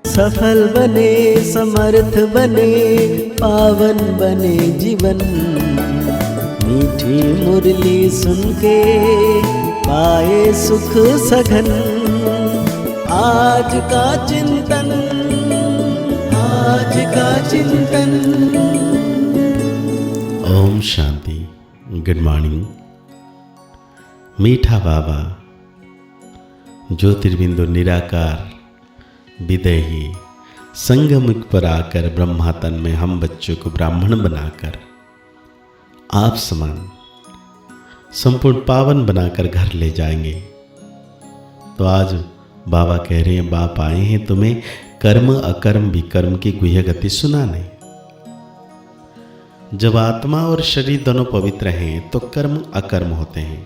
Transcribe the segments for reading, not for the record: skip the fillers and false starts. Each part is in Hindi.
सफल बने, समर्थ बने, पावन बने जीवन। मीठी मुरली सुन के पाए सुख सघन। आज का चिंतन, आज का चिंतन। ओम शांति। Good morning. मीठा बाबा ज्योतिर्बिंदु निराकार विदेही संगमुख पर आकर ब्रह्मा तन में हम बच्चों को ब्राह्मण बनाकर आप समान संपूर्ण पावन बनाकर घर ले जाएंगे। तो आज बाबा कह रहे हैं, बाप आए हैं तुम्हें कर्म अकर्म विकर्म की गुह्य गति सुनाने। जब आत्मा और शरीर दोनों पवित्र हैं तो कर्म अकर्म होते हैं,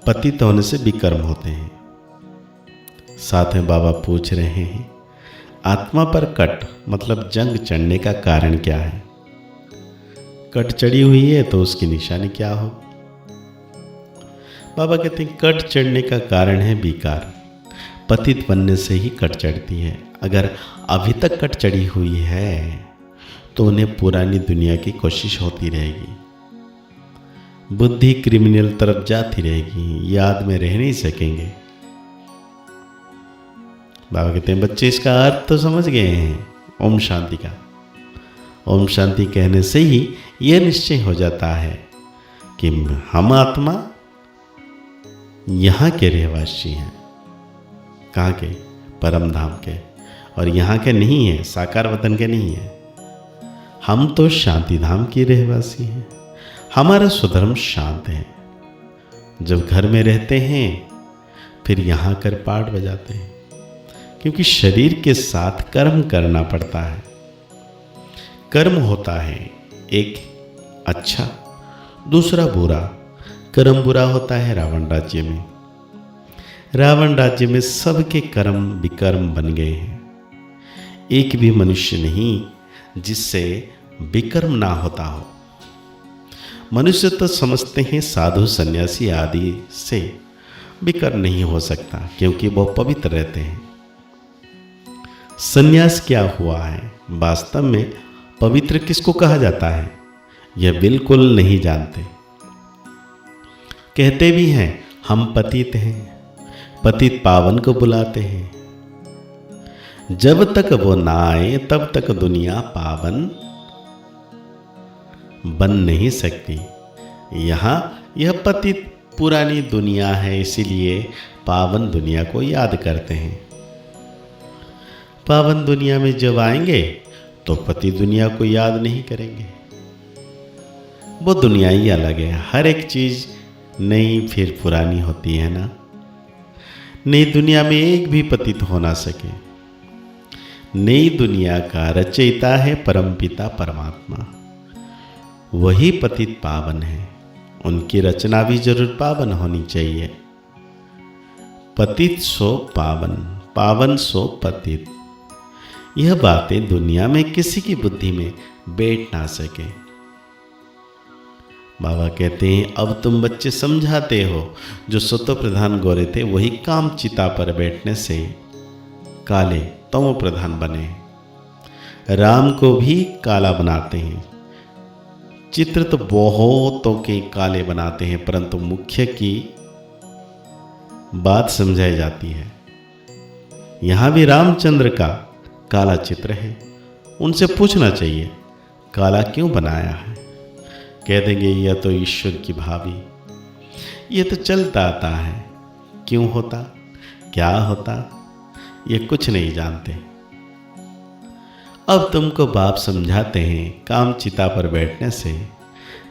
पतित होने से विकर्म होते हैं। साथ में बाबा पूछ रहे हैं, आत्मा पर कट मतलब जंग चढ़ने का कारण क्या है? कट चढ़ी हुई है तो उसकी निशानी क्या हो? बाबा कहते हैं कट चढ़ने का कारण है विकार। पतित बनने से ही कट चढ़ती है। अगर अभी तक कट चढ़ी हुई है तो उन्हें पुरानी दुनिया की कोशिश होती रहेगी। बुद्धि क्रिमिनल तरफ जाती रहेगी, याद में रह नहीं सकेंगे। बाबा कहते हैं बच्चे इसका अर्थ तो समझ गए हैं ओम शांति का। ओम शांति कहने से ही यह निश्चय हो जाता है कि हम आत्मा यहाँ के रहवासी हैं। कहाँ के? परम धाम के। और यहाँ के नहीं है, साकार वतन के नहीं है। हम तो शांति धाम की रहवासी हैं। हमारा स्वधर्म शांत है। जब घर में रहते हैं फिर यहाँ कर पाठ बजाते हैं, क्योंकि शरीर के साथ कर्म करना पड़ता है। कर्म होता है एक अच्छा, दूसरा बुरा। कर्म बुरा होता है रावण राज्य में। रावण राज्य में सबके कर्म विकर्म बन गए हैं। एक भी मनुष्य नहीं जिससे विकर्म ना होता हो। मनुष्य तो समझते हैं साधु सन्यासी आदि से विकर्म नहीं हो सकता, क्योंकि वो पवित्र रहते हैं। सन्यास क्या हुआ है? वास्तव में पवित्र किसको कहा जाता है यह बिल्कुल नहीं जानते। कहते भी हैं हम पतित हैं, पतित पावन को बुलाते हैं। जब तक वो ना आए तब तक दुनिया पावन बन नहीं सकती। यहाँ यह पतित पुरानी दुनिया है, इसीलिए पावन दुनिया को याद करते हैं। पावन दुनिया में जब आएंगे तो पति दुनिया को याद नहीं करेंगे। वो दुनिया ही अलग है। हर एक चीज नई फिर पुरानी होती है ना। नई दुनिया में एक भी पतित हो ना सके। नई दुनिया का रचयिता है परमपिता परमात्मा। वही पतित पावन है। उनकी रचना भी जरूर पावन होनी चाहिए। पतित सो पावन, पावन सो पतित। यह बातें दुनिया में किसी की बुद्धि में बैठ ना सके। बाबा कहते हैं अब तुम बच्चे समझाते हो, जो सत्व प्रधान गोरे थे वही काम चिता पर बैठने से काले तमो प्रधान बने। राम को भी काला बनाते हैं। चित्र तो बहुतों के काले बनाते हैं, परंतु मुख्य की बात समझाई जाती है। यहां भी रामचंद्र का काला चित्र है। उनसे पूछना चाहिए काला क्यों बनाया है? कह देंगे यह तो ईश्वर की भावी, यह तो चलता आता है। क्यों होता, क्या होता, ये कुछ नहीं जानते। अब तुमको बाप समझाते हैं काम चिता पर बैठने से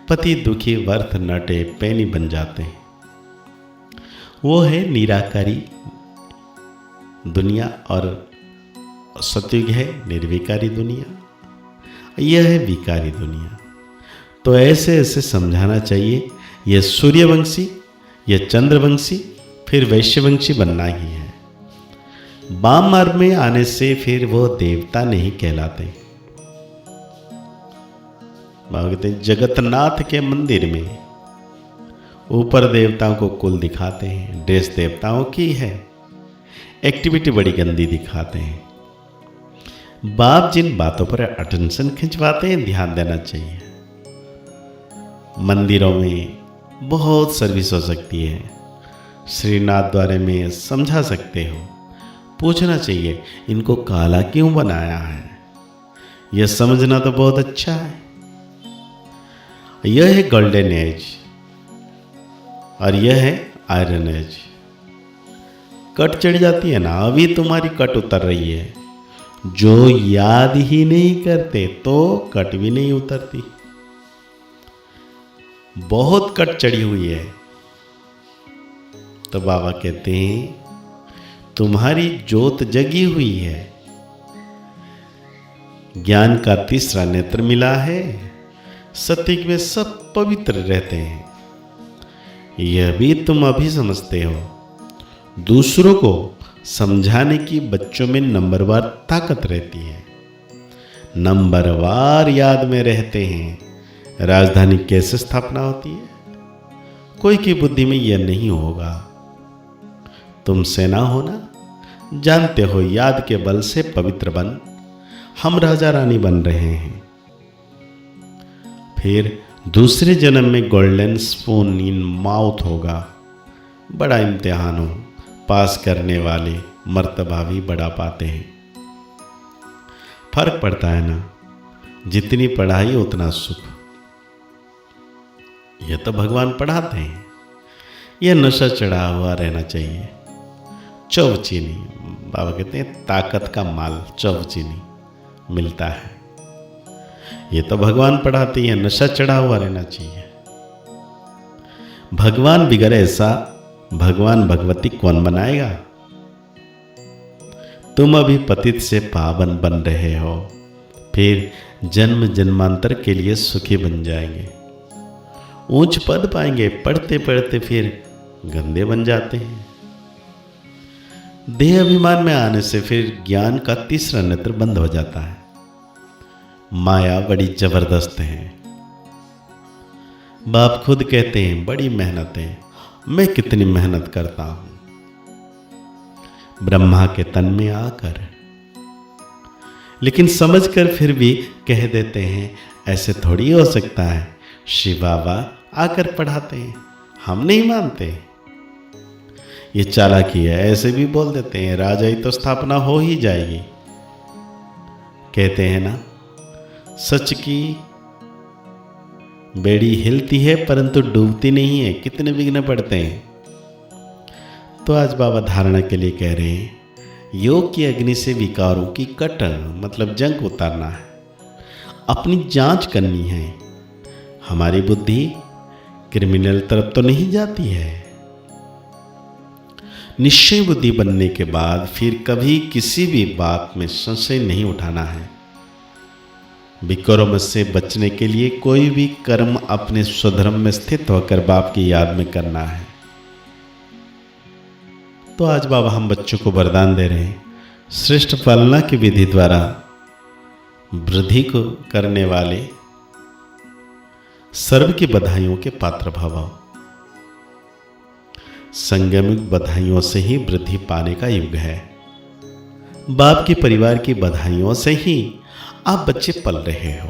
पति दुखी वर्थ नटे पैनी बन जाते हैं। वो है निराकारी दुनिया और सत्युग है निर्विकारी दुनिया। यह है विकारी दुनिया। तो ऐसे ऐसे समझाना चाहिए। यह सूर्यवंशी, यह चंद्रवंशी, फिर वैश्यवंशी बनना ही है। वाम मार्ग में आने से फिर वो देवता नहीं कहलाते। कहते जगतनाथ के मंदिर में ऊपर देवताओं को कुल दिखाते हैं, ड्रेस देवताओं की है, एक्टिविटी बड़ी गंदी दिखाते हैं। बाप जिन बातों पर अटेंशन खिंचवाते हैं ध्यान देना चाहिए। मंदिरों में बहुत सर्विस हो सकती है, श्रीनाथ द्वारे में समझा सकते हो, पूछना चाहिए इनको काला क्यों बनाया है, यह समझना तो बहुत अच्छा है। यह है गोल्डन एज और यह है आयरन एज। कट चढ़ जाती है ना, अभी तुम्हारी कट उतर रही है। जो याद ही नहीं करते तो कट भी नहीं उतरती। बहुत कट चढ़ी हुई है तो बाबा कहते हैं तुम्हारी जोत जगी हुई है, ज्ञान का तीसरा नेत्र मिला है, सत्य में सब पवित्र रहते हैं। यह भी तुम अभी समझते हो। दूसरों को समझाने की बच्चों में नंबरवार ताकत रहती है, नंबरवार याद में रहते हैं। राजधानी कैसे स्थापना होती है, कोई की बुद्धि में यह नहीं होगा। तुम सेना हो ना, जानते हो याद के बल से पवित्र बन हम राजा रानी बन रहे हैं। फिर दूसरे जन्म में गोल्डन स्पून इन माउथ होगा। बड़ा इम्तिहान हो, पास करने वाले मर्तबा भी बढ़ा पाते हैं। फर्क पड़ता है ना, जितनी पढ़ाई उतना सुख। यह तो भगवान पढ़ाते हैं। यह नशा चढ़ा हुआ रहना चाहिए। चौचीनी, बाबा कहते हैं ताकत का माल चौचीनी मिलता है। ये तो भगवान पढ़ाते हैं, नशा चढ़ा हुआ रहना चाहिए। भगवान बिगड़ ऐसा भगवान भगवती कौन बनाएगा। तुम अभी पतित से पावन बन रहे हो, फिर जन्म जन्मांतर के लिए सुखी बन जाएंगे, ऊंच पद पाएंगे। पढ़ते पढ़ते फिर गंदे बन जाते हैं। देह अभिमान में आने से फिर ज्ञान का तीसरा नेत्र बंद हो जाता है। माया बड़ी जबरदस्त है। बाप खुद कहते हैं बड़ी मेहनत है। मैं कितनी मेहनत करता हूं ब्रह्मा के तन में आकर, लेकिन समझकर फिर भी कह देते हैं ऐसे थोड़ी हो सकता है। शिव बाबा आकर पढ़ाते हैं, हम नहीं मानते। ये चालाकी है, ऐसे भी बोल देते हैं राजाई तो स्थापना हो ही जाएगी। कहते हैं ना, सच की बेड़ी हिलती है परंतु डूबती नहीं है। कितने विघ्न पड़ते हैं। तो आज बाबा धारणा के लिए कह रहे हैं योग की अग्नि से विकारों की कट मतलब जंग उतारना है, अपनी जांच करनी है। हमारी बुद्धि क्रिमिनल तरफ तो नहीं जाती है। निश्चय बुद्धि बनने के बाद फिर कभी किसी भी बात में संशय नहीं उठाना है। विकर्म से बचने के लिए कोई भी कर्म अपने स्वधर्म में स्थित होकर बाप की याद में करना है। तो आज बाबा हम बच्चों को वरदान दे रहे हैं, श्रेष्ठ पालना की विधि द्वारा वृद्धि को करने वाले सर्व की बधाइयों के पात्र भव। संगमिक बधाइयों से ही वृद्धि पाने का युग है। बाप के परिवार की बधाइयों से ही आप बच्चे पल रहे हो।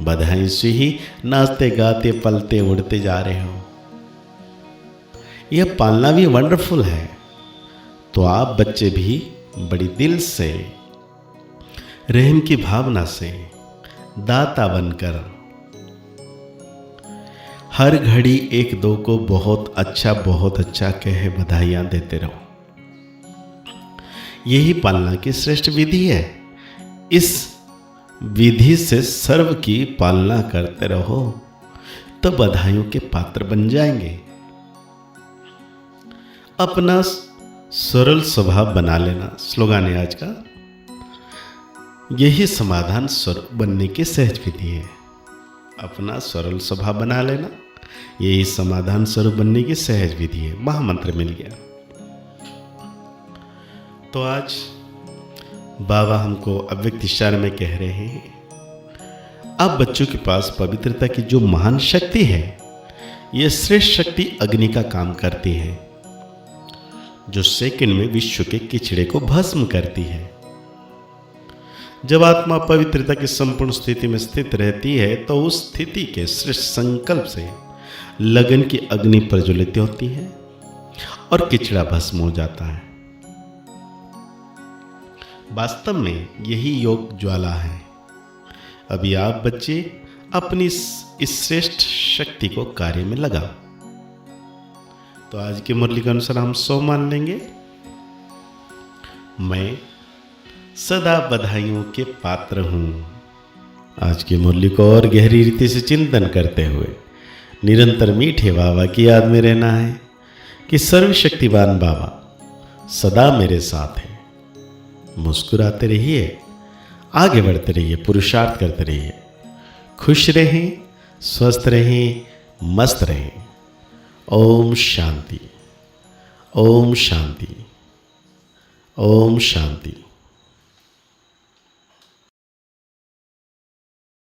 बधाई से ही नाचते गाते पलते उड़ते जा रहे हो। यह पालना भी वंडरफुल है। तो आप बच्चे भी बड़ी दिल से, रहम की भावना से, दाता बनकर हर घड़ी एक दो को बहुत अच्छा कहे बधाइयां देते रहो। यही पालना की श्रेष्ठ विधि है। इस विधि से सर्व की पालना करते रहो तो बधाइयों के पात्र बन जाएंगे। अपना सरल स्वभाव बना लेना स्लोगान है आज का। यही समाधान स्वरूप बनने की सहज विधि है। अपना सरल स्वभाव बना लेना, यही समाधान स्वरूप बनने की सहज विधि है। महामंत्र मिल गया। तो आज बाबा हमको अव्यक्त इशारे में कह रहे हैं, अब बच्चों के पास पवित्रता की जो महान शक्ति है, यह श्रेष्ठ शक्ति अग्नि का काम करती है, जो सेकंड में विश्व के किचड़े को भस्म करती है। जब आत्मा पवित्रता की संपूर्ण स्थिति में स्थित रहती है तो उस स्थिति के श्रेष्ठ संकल्प से लगन की अग्नि प्रज्वलित होती है और किचड़ा भस्म हो जाता है। वास्तव में यही योग ज्वाला है। अभी आप बच्चे अपनी इस श्रेष्ठ शक्ति को कार्य में लगाओ। तो आज की मुरली के अनुसार हम 100 मान लेंगे। मैं सदा बधाइयों के पात्र हूं। आज की मुरली को और गहरी रीति से चिंतन करते हुए निरंतर मीठे बाबा की याद में रहना है कि सर्वशक्तिवान बाबा सदा मेरे साथ है। मुस्कुराते रहिए, आगे बढ़ते रहिए, पुरुषार्थ करते रहिए, खुश रहें, स्वस्थ रहें, मस्त रहें। ओम शांति, ओम शांति, ओम शांति।